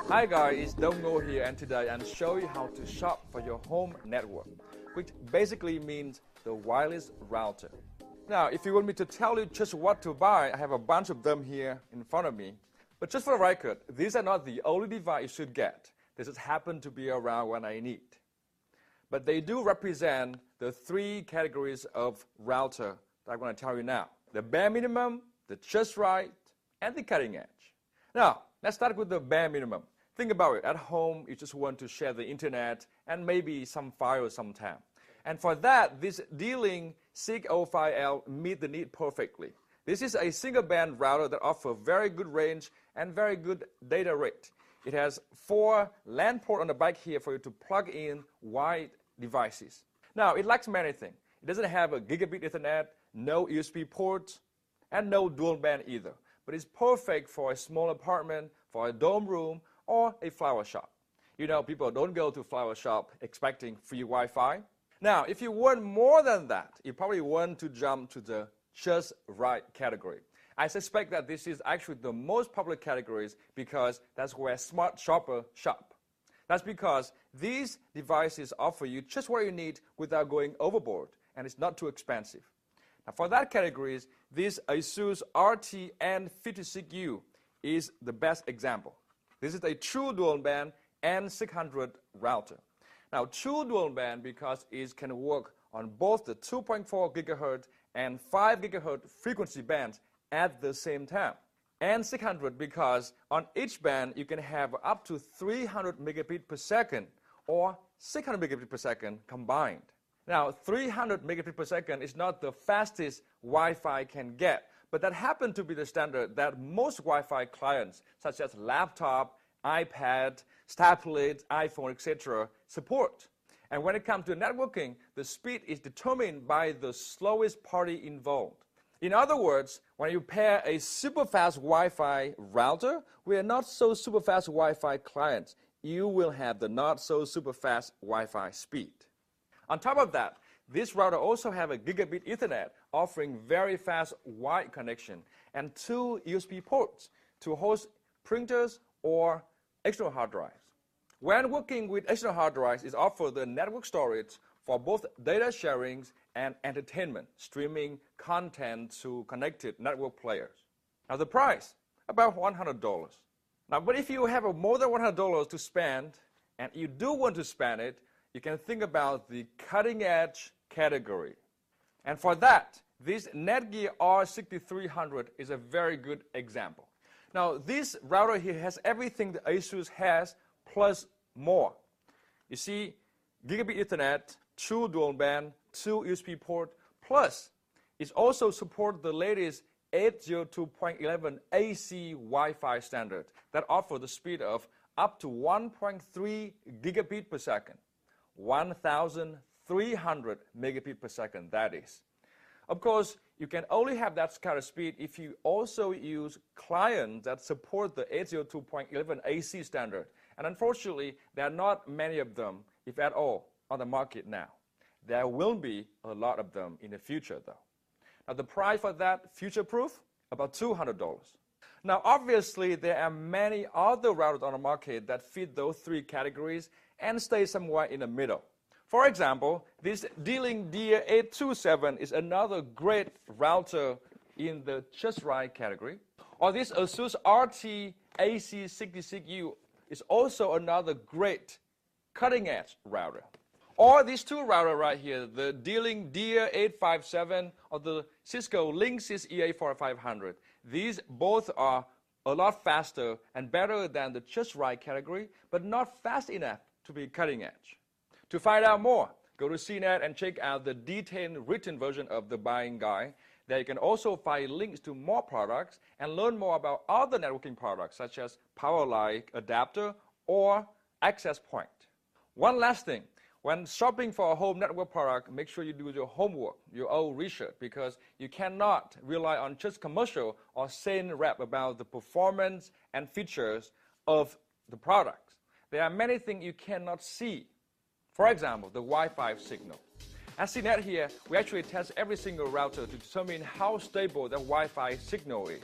Hi guys, it's Don't Go here, and today I'm showing you how to shop for your home network, which basically means the wireless router. Now, if you want me to tell you just what to buy, I have a bunch of them here in front of me. But just for the record, these are not the only device you should get. They just happen to be around when I need. But they do represent the three categories of router that I'm going to tell you now. The bare minimum, the just right, and the cutting edge. Now, let's start with the bare minimum. Think about it. At home, you just want to share the internet and maybe some files sometime. And for that, this D-Link SIG05L meets the need perfectly. This is a single band router that offers very good range and very good data rate. It has 4 LAN ports on the back here for you to plug in wide devices. Now, it lacks many things. It doesn't have a gigabit Ethernet, no USB ports, and no dual band either. But it's perfect for a small apartment, for a dorm room, or a flower shop. You know, people don't go to flower shop expecting free Wi-Fi. Now, if you want more than that, you probably want to jump to the just right category. I suspect that this is actually the most popular categories because that's where smart shoppers shop. That's because these devices offer you just what you need without going overboard, and it's not too expensive. Now, for that categories, this ASUS RTN56U is the best example. This is a true dual band N600 router. Now, true dual band because it can work on both the 2.4 GHz and 5 GHz frequency bands at the same time. N600 because on each band you can have up to 300 megabits per second or 600 megabits per second combined. Now, 300 megabits per second is not the fastest Wi-Fi can get, but that happens to be the standard that most Wi-Fi clients, such as laptop, iPad, tablet, iPhone, etc., support. And when it comes to networking, the speed is determined by the slowest party involved. In other words, when you pair a super fast Wi-Fi router with a not so super fast Wi-Fi client, you will have the not so super fast Wi-Fi speed. On top of that, this router also has a gigabit Ethernet offering very fast wide connection and 2 USB ports to host printers or external hard drives. When working with external hard drives, it offers the network storage for both data sharing and entertainment, streaming content to connected network players. Now the price, about $100. Now, but if you have more than $100 to spend, and you do want to spend it, you can think about the cutting edge category. And for that, this Netgear R6300 is a very good example. Now, this router here has everything the ASUS has plus more. You see, gigabit Ethernet, true dual band, 2 USB port, plus it also supports the latest 802.11 AC Wi-Fi standard that offers the speed of up to 1.3 gigabit per second. 1,300 megabit per second, that is. Of course, you can only have that kind of speed if you also use clients that support the 802.11 AC standard. And unfortunately, there are not many of them, if at all, on the market now. There will be a lot of them in the future, though. Now, the price for that, future-proof, about $200. Now, obviously, there are many other routers on the market that fit those 3 categories and stay somewhere in the middle. For example, this D-Link guide1379 is another great router in the just right category. Or this ASUS RT-AC66U is also another great cutting-edge router. Or these 2 routers right here, the D-Link guide857 or the Cisco Linksys EA4500. These both are a lot faster and better than the just right category, but not fast enough to be cutting edge. To find out more, go to CNET and check out the detailed written version of the buying guide. There you can also find links to more products and learn more about other networking products such as power line adapter or access point. One last thing, when shopping for a home network product, make sure you do your homework, your own research, because you cannot rely on just commercial or sales rep about the performance and features of the products. There are many things you cannot see. For example, the Wi-Fi signal. At CNET here, we actually test every single router to determine how stable the Wi-Fi signal is.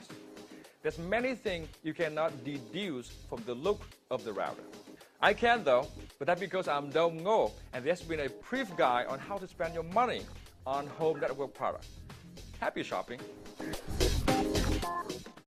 There's many things you cannot deduce from the look of the router. I can though, but that's because I'm Dong Ngo, and there's been a brief guide on how to spend your money on home network products. Happy shopping!